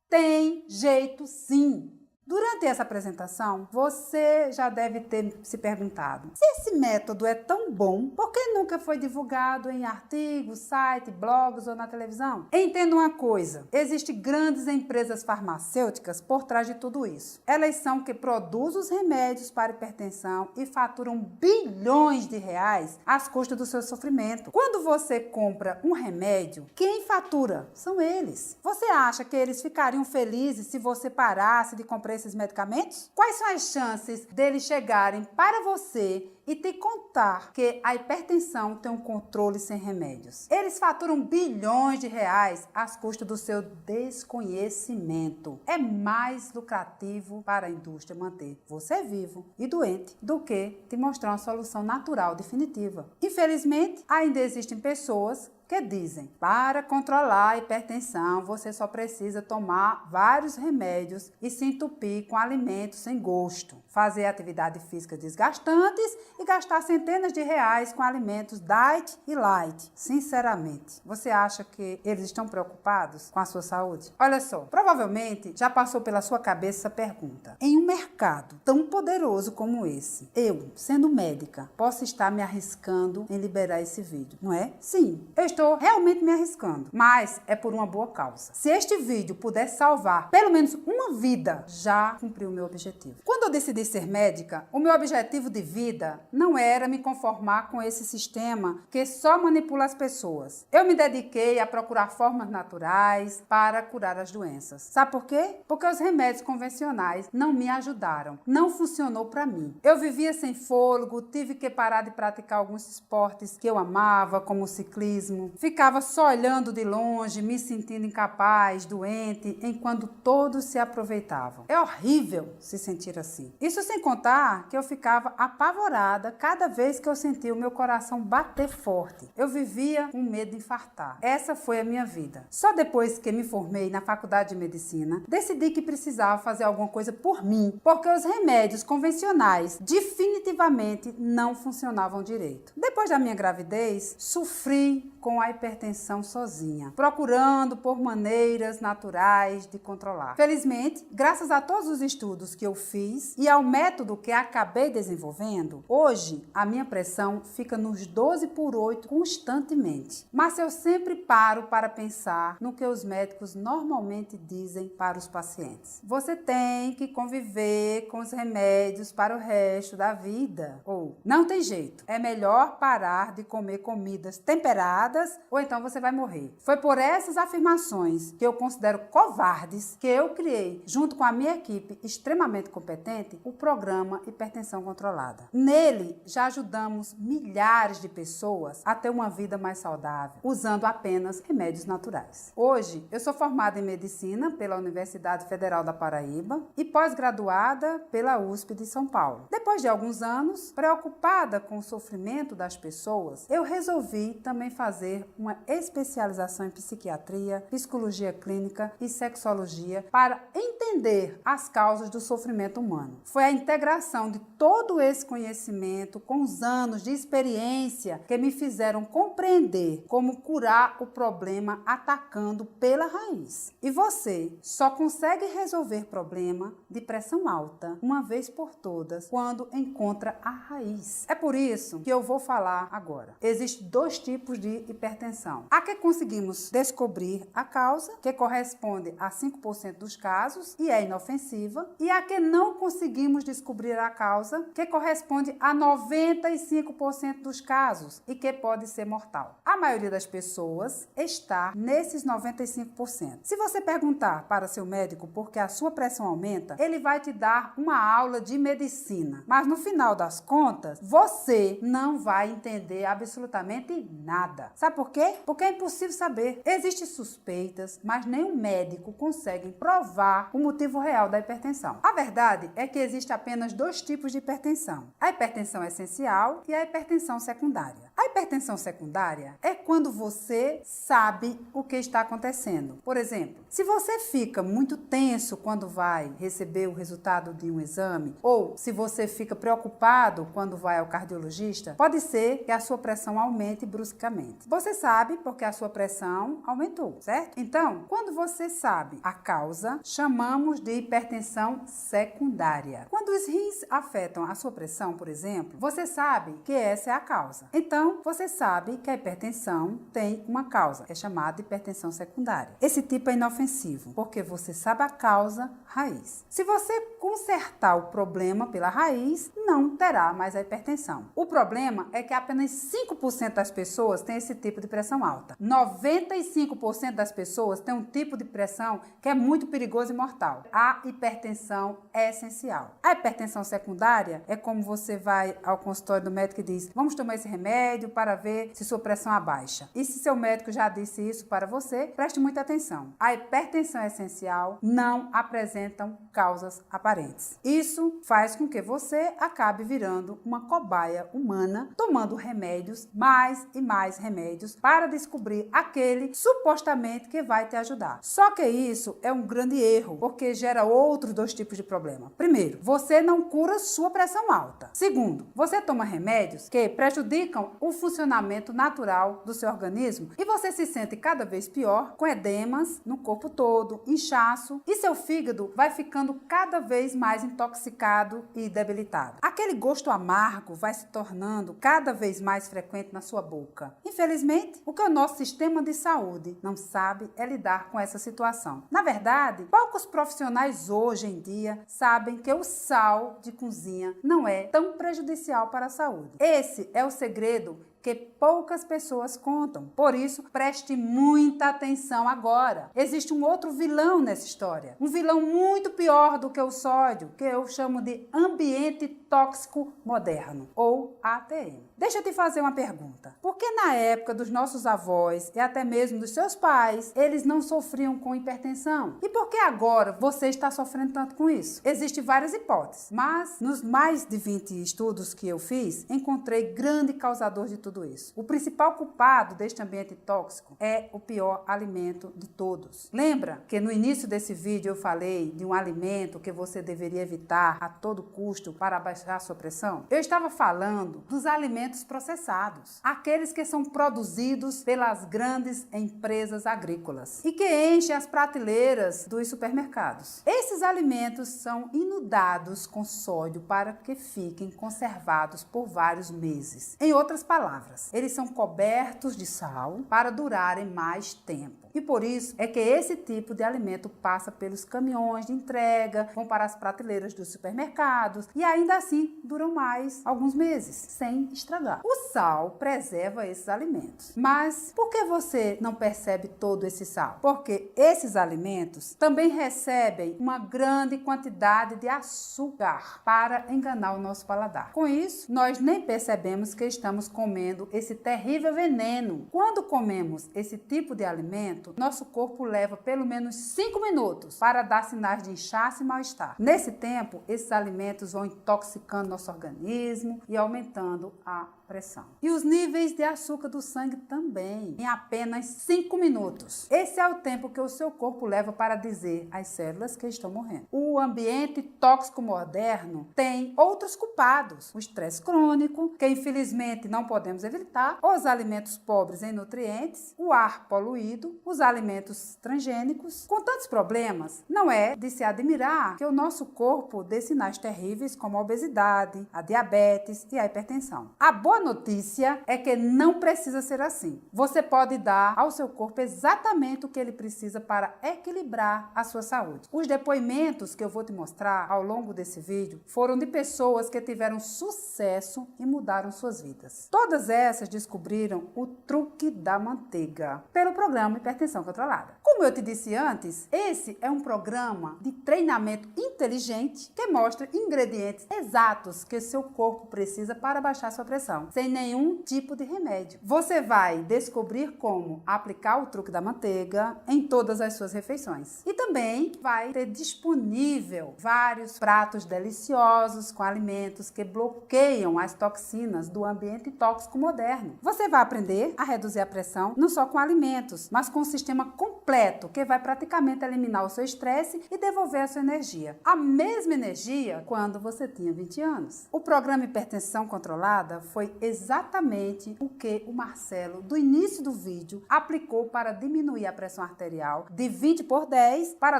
Tem jeito sim. Durante essa apresentação, você já deve ter se perguntado: se esse método é tão bom, por que nunca foi divulgado em artigos, site, blogs ou na televisão? Entenda uma coisa: existem grandes empresas farmacêuticas por trás de tudo isso. Elas são que produzem os remédios para hipertensão e faturam bilhões de reais às custas do seu sofrimento. Quando você compra um remédio, quem fatura? São eles. Você acha que eles ficariam felizes se você parasse de comprar esses medicamentos? Quais são as chances deles chegarem para você e te contar que a hipertensão tem um controle sem remédios? Eles faturam bilhões de reais às custas do seu desconhecimento. É mais lucrativo para a indústria manter você vivo e doente do que te mostrar uma solução natural definitiva. Infelizmente, ainda existem pessoas que dizem: para controlar a hipertensão, você só precisa tomar vários remédios e se entupir com alimentos sem gosto, fazer atividade física desgastantes e gastar centenas de reais com alimentos diet e light. Sinceramente, você acha que eles estão preocupados com a sua saúde? Olha só, provavelmente já passou pela sua cabeça essa pergunta: em um mercado tão poderoso como esse, eu, sendo médica, posso estar me arriscando em liberar esse vídeo, não é? Sim, eu estou realmente me arriscando, mas é por uma boa causa. Se este vídeo puder salvar pelo menos uma vida, já cumpriu o meu objetivo. Quando eu decidi ser médica, o meu objetivo de vida não era me conformar com esse sistema que só manipula as pessoas. Eu me dediquei a procurar formas naturais para curar as doenças. Sabe por quê? Porque os remédios convencionais não me ajudaram. Não funcionou para mim. Eu vivia sem fôlego, tive que parar de praticar alguns esportes que eu amava, como o ciclismo. Ficava só olhando de longe, me sentindo incapaz, doente, enquanto todos se aproveitavam. É horrível se sentir assim. Isso sem contar que eu ficava apavorada cada vez que eu sentia o meu coração bater forte. Eu vivia com medo de infartar. Essa foi a minha vida. Só depois que me formei na faculdade de medicina, decidi que precisava fazer alguma coisa por mim, porque os remédios convencionais definitivamente não funcionavam direito. Depois da minha gravidez, sofri com a hipertensão sozinha, procurando por maneiras naturais de controlar. Felizmente, graças a todos os estudos que eu fiz e ao método que acabei desenvolvendo, hoje a minha pressão fica nos 12/8 constantemente. Mas eu sempre paro para pensar no que os médicos normalmente dizem para os pacientes: você tem que conviver com os remédios para o resto da vida. vida, ou não tem jeito, é melhor parar de comer comidas temperadas ou então você vai morrer. Foi por essas afirmações que eu considero covardes que eu criei, junto com a minha equipe extremamente competente, o programa Hipertensão Controlada. Nele, já ajudamos milhares de pessoas a ter uma vida mais saudável, usando apenas remédios naturais. Hoje, eu sou formada em Medicina pela Universidade Federal da Paraíba e pós-graduada pela USP de São Paulo. Depois de alguns anos, preocupada com o sofrimento das pessoas, eu resolvi também fazer uma especialização em psiquiatria, psicologia clínica e sexologia para entender as causas do sofrimento humano. Foi a integração de todo esse conhecimento com os anos de experiência que me fizeram compreender como curar o problema atacando pela raiz. E você só consegue resolver problema de pressão alta uma vez por todas quando encontra a raiz. É por isso que eu vou falar agora. Existem dois tipos de hipertensão. A que conseguimos descobrir a causa, que corresponde a 5% dos casos e é inofensiva, e a que não conseguimos descobrir a causa, que corresponde a 95% dos casos e que pode ser mortal. A maioria das pessoas está nesses 95%. Se você perguntar para seu médico por que a sua pressão aumenta, ele vai te dar uma aula de medicina. Mas no final das contas, você não vai entender absolutamente nada. Sabe por quê? Porque é impossível saber. Existem suspeitas, mas nenhum médico consegue provar o motivo real da hipertensão. A verdade é que existe apenas dois tipos de hipertensão: a hipertensão essencial e a hipertensão secundária. A hipertensão secundária é quando você sabe o que está acontecendo. Por exemplo, se você fica muito tenso quando vai receber o resultado de um exame, ou se você fica preocupado quando vai ao cardiologista, pode ser que a sua pressão aumente bruscamente. Você sabe porque a sua pressão aumentou, certo? Então, quando você sabe a causa, chamamos de hipertensão secundária. Quando os rins afetam a sua pressão, por exemplo, você sabe que essa é a causa. Então, você sabe que a hipertensão tem uma causa, é chamada de hipertensão secundária. Esse tipo é inofensivo, porque você sabe a causa raiz. Se você consertar o problema pela raiz, não terá mais a hipertensão. O problema é que apenas 5% das pessoas têm esse tipo de pressão alta. 95% das pessoas têm um tipo de pressão que é muito perigoso e mortal. A hipertensão é essencial. A hipertensão secundária é como você vai ao consultório do médico e diz: vamos tomar esse remédio para ver se sua pressão abaixa. E se seu médico já disse isso para você, preste muita atenção. A hipertensão essencial não apresentam causas aparentes. Isso faz com que você acabe virando uma cobaia humana, tomando remédios, mais e mais remédios, para descobrir aquele supostamente que vai te ajudar. Só que isso é um grande erro, porque gera outros dois tipos de problema. Primeiro, você não cura sua pressão alta. Segundo, você toma remédios que prejudicam o funcionamento natural do seu organismo e você se sente cada vez pior, com edemas no corpo todo, inchaço, e seu fígado vai ficando cada vez mais intoxicado e debilitado. Aquele gosto amargo vai se tornando cada vez mais frequente na sua boca. Infelizmente, o que o nosso sistema de saúde não sabe é lidar com essa situação. Na verdade, poucos profissionais hoje em dia sabem que o sal de cozinha não é tão prejudicial para a saúde. Esse é o segredo que poucas pessoas contam. Por isso, preste muita atenção agora. Existe um outro vilão nessa história. Um vilão muito pior do que o sódio, que eu chamo de ambiente tóxico moderno, ou ATM. Deixa eu te fazer uma pergunta. Por que na época dos nossos avós e até mesmo dos seus pais, eles não sofriam com hipertensão? E por que agora você está sofrendo tanto com isso? Existem várias hipóteses, mas nos mais de 20 estudos que eu fiz, encontrei grande causador de tudo isso. O principal culpado deste ambiente tóxico é o pior alimento de todos. Lembra que no início desse vídeo eu falei de um alimento que você deveria evitar a todo custo para abaixar a sua pressão? Eu estava falando dos alimentos processados, aqueles que são produzidos pelas grandes empresas agrícolas e que enchem as prateleiras dos supermercados. Esses alimentos são inundados com sódio para que fiquem conservados por vários meses. Em outras palavras, palavras, eles são cobertos de sal para durarem mais tempo. E por isso é que esse tipo de alimento passa pelos caminhões de entrega, vão para as prateleiras dos supermercados e ainda assim duram mais alguns meses, sem estragar. O sal preserva esses alimentos. Mas por que você não percebe todo esse sal? Porque esses alimentos também recebem uma grande quantidade de açúcar para enganar o nosso paladar. Com isso, nós nem percebemos que estamos comendo esse terrível veneno. Quando comemos esse tipo de alimento, nosso corpo leva pelo menos 5 minutos para dar sinais de inchaço e mal-estar. Nesse tempo, esses alimentos vão intoxicando nosso organismo e aumentando a pressão. E os níveis de açúcar do sangue também, em apenas 5 minutos. Esse é o tempo que o seu corpo leva para dizer às células que estão morrendo. O ambiente tóxico moderno tem outros culpados. O estresse crônico, que infelizmente não podemos evitar, os alimentos pobres em nutrientes, o ar poluído, os alimentos transgênicos. Com tantos problemas, não é de se admirar que o nosso corpo dê sinais terríveis como a obesidade, a diabetes e a hipertensão. A boa notícia é que não precisa ser assim. Você pode dar ao seu corpo exatamente o que ele precisa para equilibrar a sua saúde. Os depoimentos que eu vou te mostrar ao longo desse vídeo foram de pessoas que tiveram sucesso e mudaram suas vidas. Todas essas descobriram o truque da manteiga pelo programa Hipertensão Controlada. Como eu te disse antes, esse é um programa de treinamento inteligente que mostra ingredientes exatos que seu corpo precisa para baixar sua pressão, sem nenhum tipo de remédio. Você vai descobrir como aplicar o truque da manteiga em todas as suas refeições. E também vai ter disponível vários pratos deliciosos com alimentos que bloqueiam as toxinas do ambiente tóxico moderno. Você vai aprender a reduzir a pressão não só com alimentos, mas com um sistema completo que vai praticamente eliminar o seu estresse e devolver a sua energia. A mesma energia quando você tinha 20 anos. O programa Hipertensão Controlada foi exatamente o que o Marcelo, do início do vídeo, aplicou para diminuir a pressão arterial de 20/10 para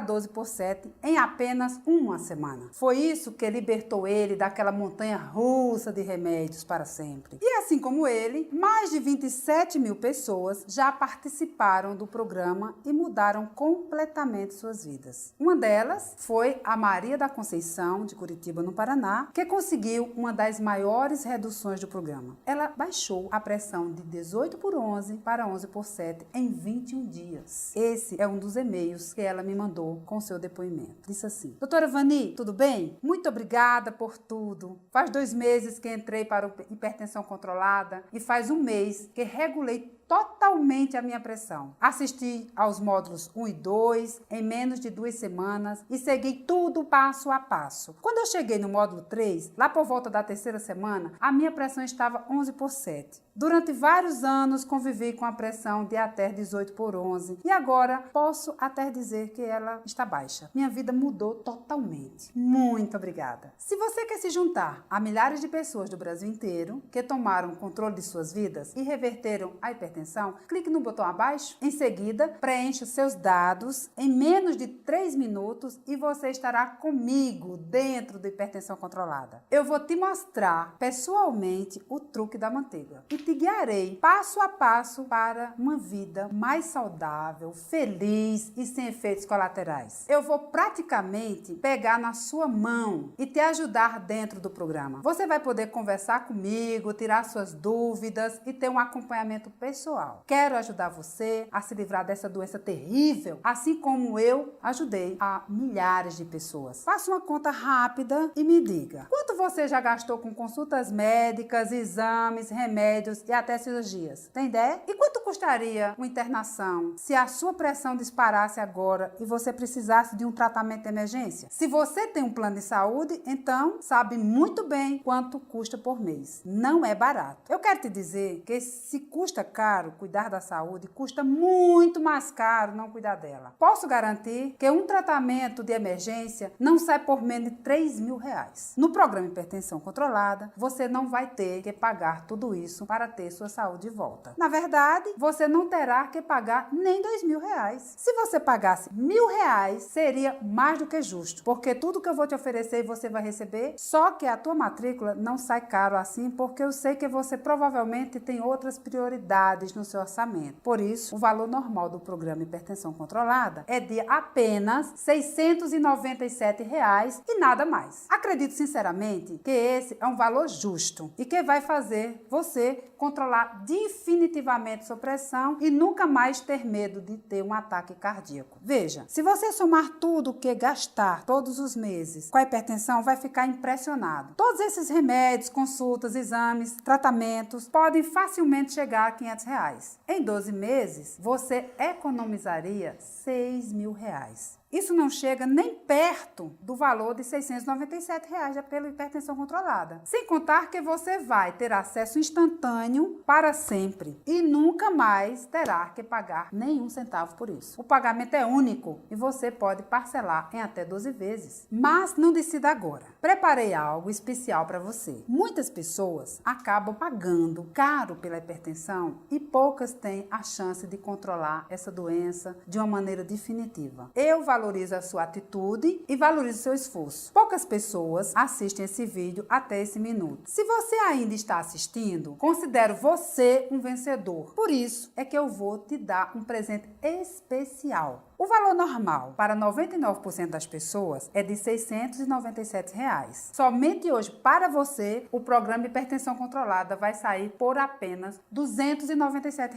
12/7 em apenas uma semana. Foi isso que libertou ele daquela montanha russa de remédios para sempre. E assim como ele, mais de 27 mil pessoas já participaram do programa e mudaram completamente suas vidas. Uma delas foi a Maria da Conceição, de Curitiba, no Paraná, que conseguiu uma das maiores reduções do programa. Ela baixou a pressão de 18/11 para 11/7 em 21 dias. Esse é um dos e-mails que ela me mandou com seu depoimento. Disse assim: Doutora Vani, tudo bem? Muito obrigada por tudo. Faz 2 meses que entrei para o Hipertensão Controlada e faz 1 mês que regulei totalmente a minha pressão. Assisti aos módulos 1 e 2 em menos de 2 semanas e segui tudo passo a passo. Quando eu cheguei no módulo 3, lá por volta da 3ª semana, a minha pressão estava 11/7. Durante vários anos convivi com a pressão de até 18/11 e agora posso até dizer que ela está baixa. Minha vida mudou totalmente. Muito obrigada. Se você quer se juntar a milhares de pessoas do Brasil inteiro que tomaram o controle de suas vidas e reverteram a hipertensão, clique no botão abaixo. Em seguida, preencha seus dados em menos de 3 minutos e você estará comigo dentro do Hipertensão Controlada. Eu vou te mostrar pessoalmente o truque da manteiga e te guiarei passo a passo para uma vida mais saudável, feliz e sem efeitos colaterais. Eu vou praticamente pegar na sua mão e te ajudar dentro do programa. Você vai poder conversar comigo, tirar suas dúvidas e ter um acompanhamento pessoal. Quero ajudar você a se livrar dessa doença terrível, assim como eu ajudei a milhares de pessoas. Faça uma conta rápida e me diga: quanto você já gastou com consultas médicas, exames, remédios e até cirurgias? Tem ideia? E quanto custaria uma internação se a sua pressão disparasse agora e você precisasse de um tratamento de emergência? Se você tem um plano de saúde, então sabe muito bem quanto custa por mês. Não é barato. Eu quero te dizer que se custa caro cuidar da saúde, custa muito mais caro não cuidar dela. Posso garantir que um tratamento de emergência não sai por menos de R$3.000. No programa Hipertensão Controlada, você não vai ter que pagar tudo isso para ter sua saúde de volta. Na verdade, você não terá que pagar nem R$2.000. Se você pagasse R$1.000, seria mais do que justo, porque tudo que eu vou te oferecer você vai receber, só que a tua matrícula não sai caro assim, porque eu sei que você provavelmente tem outras prioridades no seu orçamento. Por isso, o valor normal do programa Hipertensão Controlada é de apenas R$ 697 e nada mais. Acredito sinceramente que esse é um valor justo e que vai fazer você controlar definitivamente sua pressão e nunca mais ter medo de ter um ataque cardíaco. Veja, se você somar tudo o que gastar todos os meses com a hipertensão, vai ficar impressionado. Todos esses remédios, consultas, exames, tratamentos podem facilmente chegar a R$ 500. Em 12 meses, você economizaria R$ 6.000. Isso não chega nem perto do valor de R$ 697 pela hipertensão controlada. Sem contar que você vai ter acesso instantâneo para sempre e nunca mais terá que pagar nenhum centavo por isso. O pagamento é único e você pode parcelar em até 12 vezes. Mas não decida agora. Preparei algo especial para você. Muitas pessoas acabam pagando caro pela hipertensão e poucas têm a chance de controlar essa doença de uma maneira definitiva. Eu valorizo a sua atitude e valorizo o seu esforço. Poucas pessoas assistem esse vídeo até esse minuto. Se você ainda está assistindo, considero você um vencedor. Por isso é que eu vou te dar um presente especial. O valor normal para 99% das pessoas é de R$ 697. Somente hoje, para você, o programa Hipertensão Controlada vai sair por apenas R$ 297.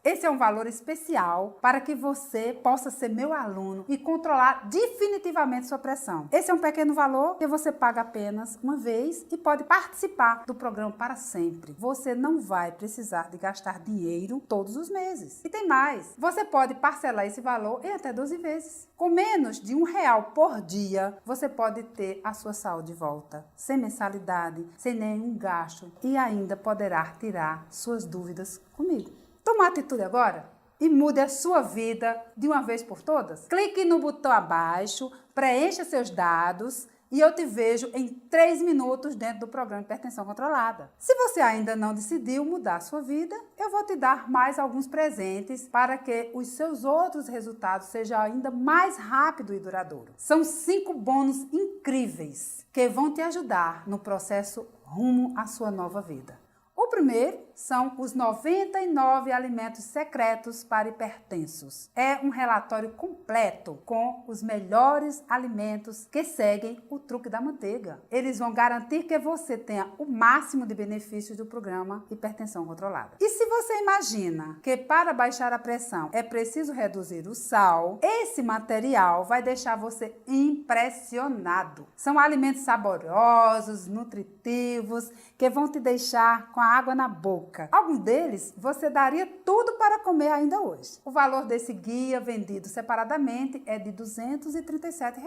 Esse é um valor especial para que você possa ser meu aluno e controlar definitivamente sua pressão. Esse é um pequeno valor que você paga apenas uma vez e pode participar do programa para sempre. Você não vai precisar de gastar dinheiro todos os meses. E tem mais, você pode parcelar esse valor em até 12 vezes. Com menos de R$ 1 por dia, você pode ter a sua saúde de volta, sem mensalidade, sem nenhum gasto e ainda poderá tirar suas dúvidas comigo. Toma atitude agora e mude a sua vida de uma vez por todas. Clique no botão abaixo, preencha seus dados e eu te vejo em 3 minutos dentro do programa Hipertensão Controlada. Se você ainda não decidiu mudar a sua vida, eu vou te dar mais alguns presentes para que os seus outros resultados sejam ainda mais rápido e duradouro. São 5 bônus incríveis que vão te ajudar no processo rumo à sua nova vida. O primeiro são os 99 alimentos secretos para hipertensos. É um relatório completo com os melhores alimentos que seguem o truque da manteiga. Eles vão garantir que você tenha o máximo de benefícios do programa Hipertensão Controlada. E se você imagina que para baixar a pressão é preciso reduzir o sal, esse material vai deixar você impressionado. São alimentos saborosos, nutritivos, que vão te deixar com a água na boca. Alguns deles você daria tudo para comer ainda hoje. O valor desse guia vendido separadamente é de R$ 237.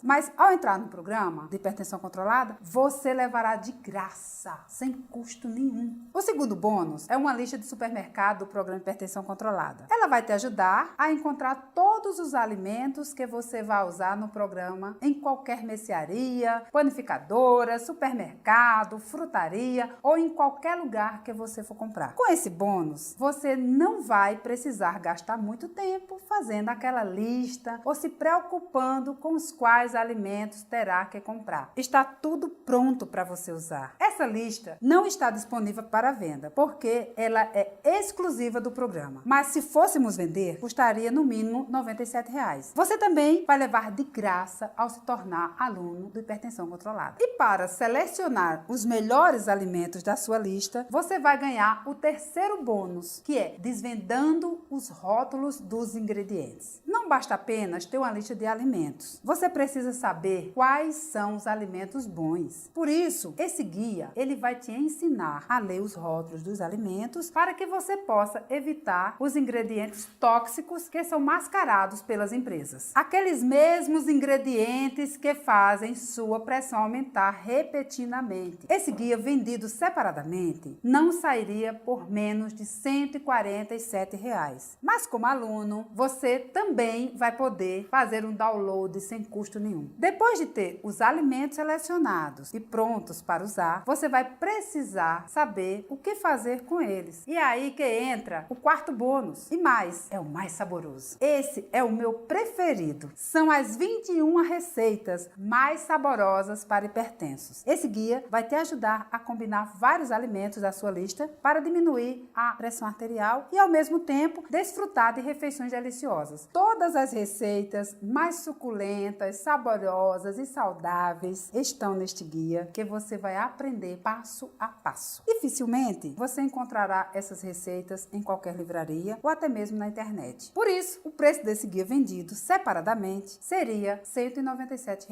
Mas ao entrar no programa de hipertensão controlada, você levará de graça, sem custo nenhum. O segundo bônus é uma lista de supermercado do programa Hipertensão Controlada. Ela vai te ajudar a encontrar todos os alimentos que você vai usar no programa em qualquer mercearia, panificadora, supermercado, frutaria ou em qualquer lugar que você for comprar. Com esse bônus, você não vai precisar gastar muito tempo fazendo aquela lista ou se preocupando com os quais alimentos terá que comprar. Está tudo pronto para você usar. Essa lista não está disponível para venda, porque ela é exclusiva do programa. Mas se fôssemos vender, custaria no mínimo R$ 97. Você também vai levar de graça ao se tornar aluno do Hipertensão Controlada. E para selecionar os melhores alimentos da sua lista, você vai ganhar o terceiro bônus, que é desvendando os rótulos dos ingredientes. Não basta apenas ter uma lista de alimentos. Você precisa saber quais são os alimentos bons. Por isso, esse guia, ele vai te ensinar a ler os rótulos dos alimentos para que você possa evitar os ingredientes tóxicos que são mascarados pelas empresas. Aqueles mesmos ingredientes que fazem sua pressão aumentar repetidamente. Esse guia vendido separadamente não sairia por menos de R$ 147. Mas como aluno, você também vai poder fazer um download sem custo nenhum. Depois de ter os alimentos selecionados e prontos para usar, você vai precisar saber o que fazer com eles. E é aí que entra o quarto bônus. E mais, é o mais saboroso. Esse é o meu preferido. São as 21 receitas mais saborosas para hipertensos. Esse guia vai te ajudar a combinar vários alimentos à sua lista para diminuir a pressão arterial e, ao mesmo tempo, desfrutar de refeições deliciosas. Todas as receitas mais suculentas, saborosas e saudáveis estão neste guia que você vai aprender passo a passo. Dificilmente você encontrará essas receitas em qualquer livraria ou até mesmo na internet. Por isso, o preço desse guia vendido separadamente seria R$ 197.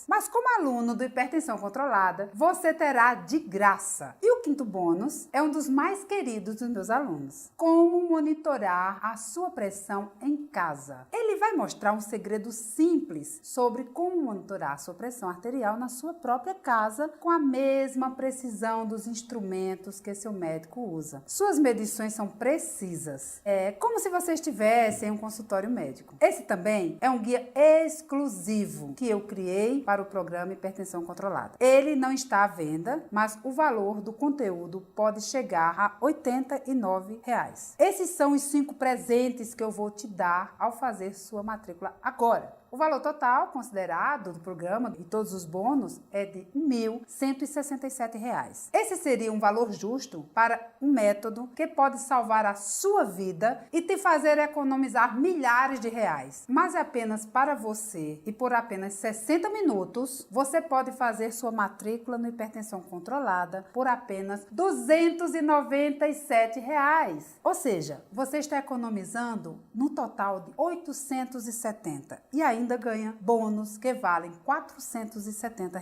Mas como aluno do Hipertensão Controlada, você terá de graça. E o quinto bônus é um dos mais queridos dos meus alunos. Como monitorar a sua pressão em casa. Ele vai mostrar um segredo simples sobre como monitorar a sua pressão arterial na sua própria casa com a mesma precisão dos instrumentos que seu médico usa. Suas medições são precisas. É como se você estivesse em um consultório médico. Esse também é um guia exclusivo que eu criei para o programa Hipertensão Controlada. Ele não está à venda, mas o valor do conteúdo pode chegar a R$ 89. Esses são os 5 presentes que eu vou te dar ao fazer sua matrícula agora. O valor total considerado do programa e todos os bônus é de R$ 1.167. Esse seria um valor justo para um método que pode salvar a sua vida e te fazer economizar milhares de reais. Mas é apenas para você e por apenas 60 minutos você pode fazer sua matrícula no Hipertensão Controlada por apenas R$ 297. Ou seja, você está economizando no total de 870 e ainda ganha bônus que valem R$ 470.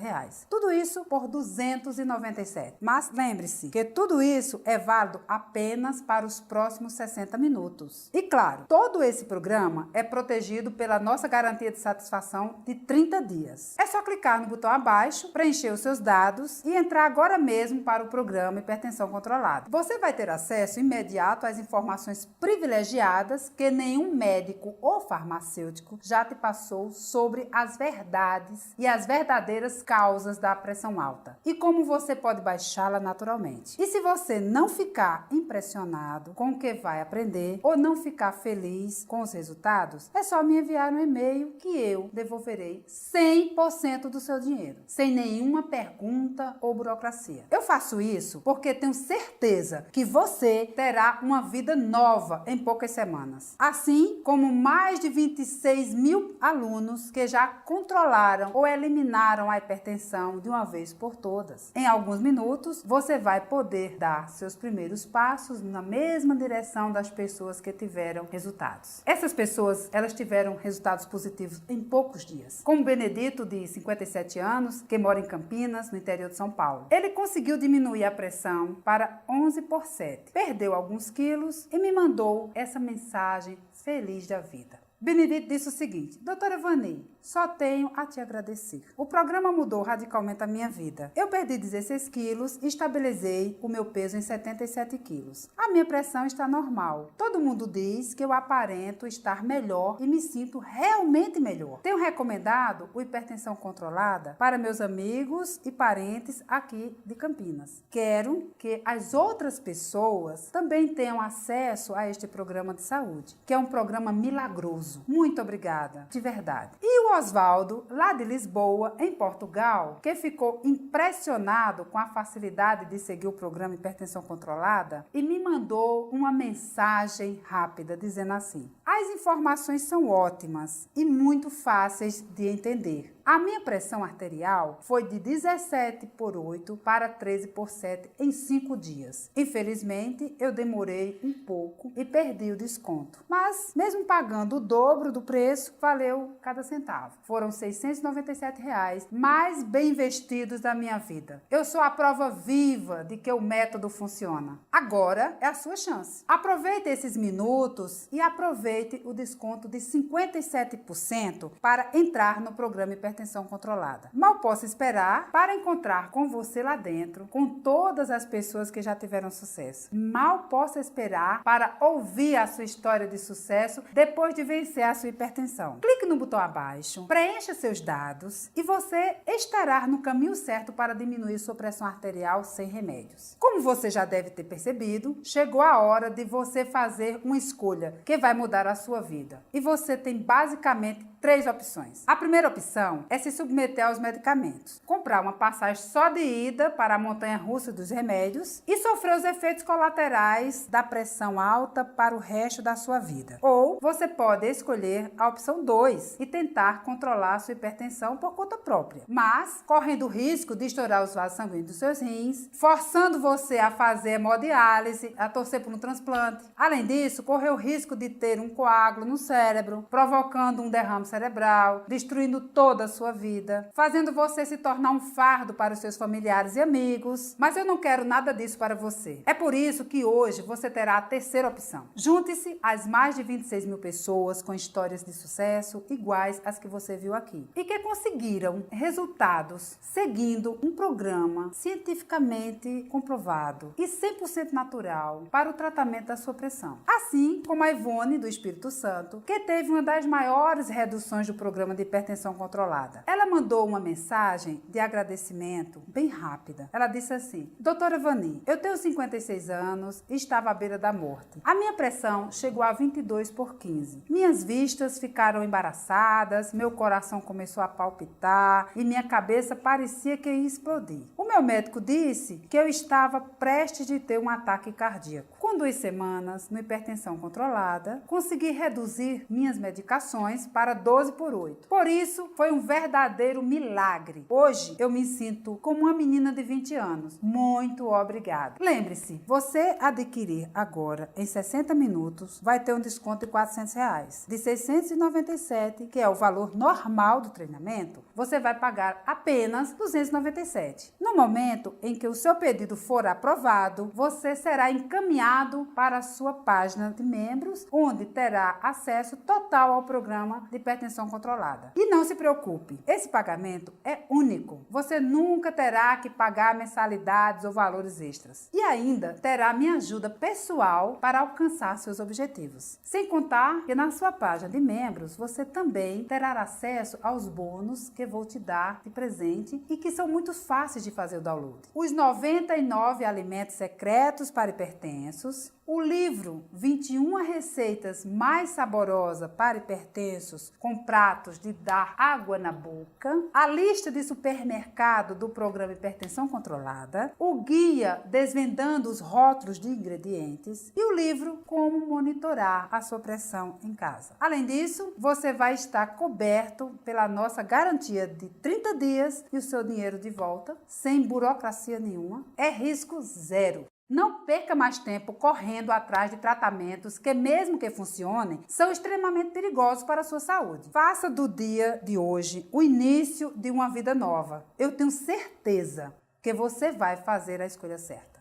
Tudo isso por 297. Mas lembre-se que tudo isso é válido apenas para os próximos 60 minutos. E claro, todo esse programa é protegido pela nossa garantia de satisfação de 30 dias. É só clicar no botão abaixo, preencher os seus dados e entrar agora mesmo para o programa Hipertensão Controlada. Você vai ter acesso imediato às informações privilegiadas que nenhum médico ou farmacêutico já te passou sobre as verdades e as verdadeiras causas da pressão alta e como você pode baixá-la naturalmente. E se você não ficar impressionado com o que vai aprender ou não ficar feliz com os resultados, é só me enviar um e-mail que eu devolverei 100% do seu dinheiro, sem nenhuma pergunta ou burocracia. Eu faço isso porque tenho certeza que você terá uma vida nova em poucas semanas. Assim como mais de 26 mil alunos que já controlaram ou eliminaram a hipertensão de uma vez por todas. Em alguns minutos, você vai poder dar seus primeiros passos na mesma direção das pessoas que tiveram resultados. Essas pessoas, elas tiveram resultados positivos em poucos dias. Como o Benedito, de 57 anos, que mora em Campinas, no interior de São Paulo. Ele conseguiu diminuir a pressão para 11/7, perdeu alguns quilos e me mandou essa mensagem feliz da vida. Benedito disse o seguinte: doutora Vani, só tenho a te agradecer. O programa mudou radicalmente a minha vida. Eu perdi 16 quilos e estabilizei o meu peso em 77 quilos. A minha pressão está normal. Todo mundo diz que eu aparento estar melhor e me sinto realmente melhor. Tenho recomendado o Hipertensão Controlada para meus amigos e parentes aqui de Campinas. Quero que as outras pessoas também tenham acesso a este programa de saúde, que é um programa milagroso. Muito obrigada, de verdade. E o Oswaldo, lá de Lisboa, em Portugal, que ficou impressionado com a facilidade de seguir o programa Hipertensão Controlada e me mandou uma mensagem rápida dizendo assim: as informações são ótimas e muito fáceis de entender. A minha pressão arterial foi de 17/8 para 13/7 em 5 dias. Infelizmente, eu demorei um pouco e perdi o desconto. Mas, mesmo pagando o dobro do preço, valeu cada centavo. Foram R$ 697 mais bem investidos da minha vida. Eu sou a prova viva de que o método funciona. Agora é a sua chance. Aproveite esses minutos e aproveite o desconto de 57% para entrar no programa Hipertensão Controlada. Mal posso esperar para encontrar com você lá dentro, com todas as pessoas que já tiveram sucesso. Mal posso esperar para ouvir a sua história de sucesso depois de vencer a sua hipertensão. Clique no botão abaixo, preencha seus dados e você estará no caminho certo para diminuir sua pressão arterial sem remédios. Como você já deve ter percebido, chegou a hora de você fazer uma escolha que vai mudar a sua vida. E você tem basicamente 3 opções. A primeira opção é se submeter aos medicamentos, comprar uma passagem só de ida para a montanha-russa dos remédios e sofrer os efeitos colaterais da pressão alta para o resto da sua vida. Ou você pode escolher a opção 2 e tentar controlar a sua hipertensão por conta própria, mas correndo o risco de estourar os vasos sanguíneos dos seus rins, forçando você a fazer hemodiálise, a torcer por um transplante. Além disso, correr o risco de ter um coágulo no cérebro, provocando um derrame cerebral, destruindo toda a sua vida, fazendo você se tornar um fardo para os seus familiares e amigos. Mas eu não quero nada disso para você. É por isso que hoje você terá a terceira opção. Junte-se às mais de 26 mil pessoas com histórias de sucesso iguais às que você viu aqui e que conseguiram resultados seguindo um programa cientificamente comprovado e 100% natural para o tratamento da sua pressão. Assim como a Ivone do Espírito Santo, que teve uma das maiores reduções do programa de hipertensão controlada. Ela mandou uma mensagem de agradecimento bem rápida. Ela disse assim: Doutora Vani, eu tenho 56 anos e estava à beira da morte. A minha pressão chegou a 22/15. Minhas vistas ficaram embaraçadas, meu coração começou a palpitar e minha cabeça parecia que ia explodir. O meu médico disse que eu estava prestes de ter um ataque cardíaco. Com 2 semanas, no hipertensão controlada, consegui reduzir minhas medicações para 12/8. Por isso, foi um verdadeiro milagre. Hoje, eu me sinto como uma menina de 20 anos. Muito obrigada. Lembre-se, você adquirir agora em 60 minutos, vai ter um desconto de R$400. De 697, que é o valor normal do treinamento, você vai pagar apenas 297. No momento em que o seu pedido for aprovado, você será encaminhado para a sua página de membros, onde terá acesso total ao programa de hipertensão controlada. E não se preocupe, esse pagamento é único. Você nunca terá que pagar mensalidades ou valores extras. E ainda terá minha ajuda pessoal para alcançar seus objetivos. Sem contar que na sua página de membros, você também terá acesso aos bônus que vou te dar de presente e que são muito fáceis de fazer o download. Os 99 alimentos secretos para hipertensos, o livro 21 receitas mais saborosas para hipertensos com pratos de dar água na boca, a lista de supermercado do programa Hipertensão Controlada, o guia desvendando os rótulos de ingredientes e o livro Como monitorar a sua pressão em casa. Além disso, você vai estar coberto pela nossa garantia de 30 dias e o seu dinheiro de volta, sem burocracia nenhuma, é risco zero. Não perca mais tempo correndo atrás de tratamentos que, mesmo que funcionem, são extremamente perigosos para a sua saúde. Faça do dia de hoje o início de uma vida nova. Eu tenho certeza que você vai fazer a escolha certa.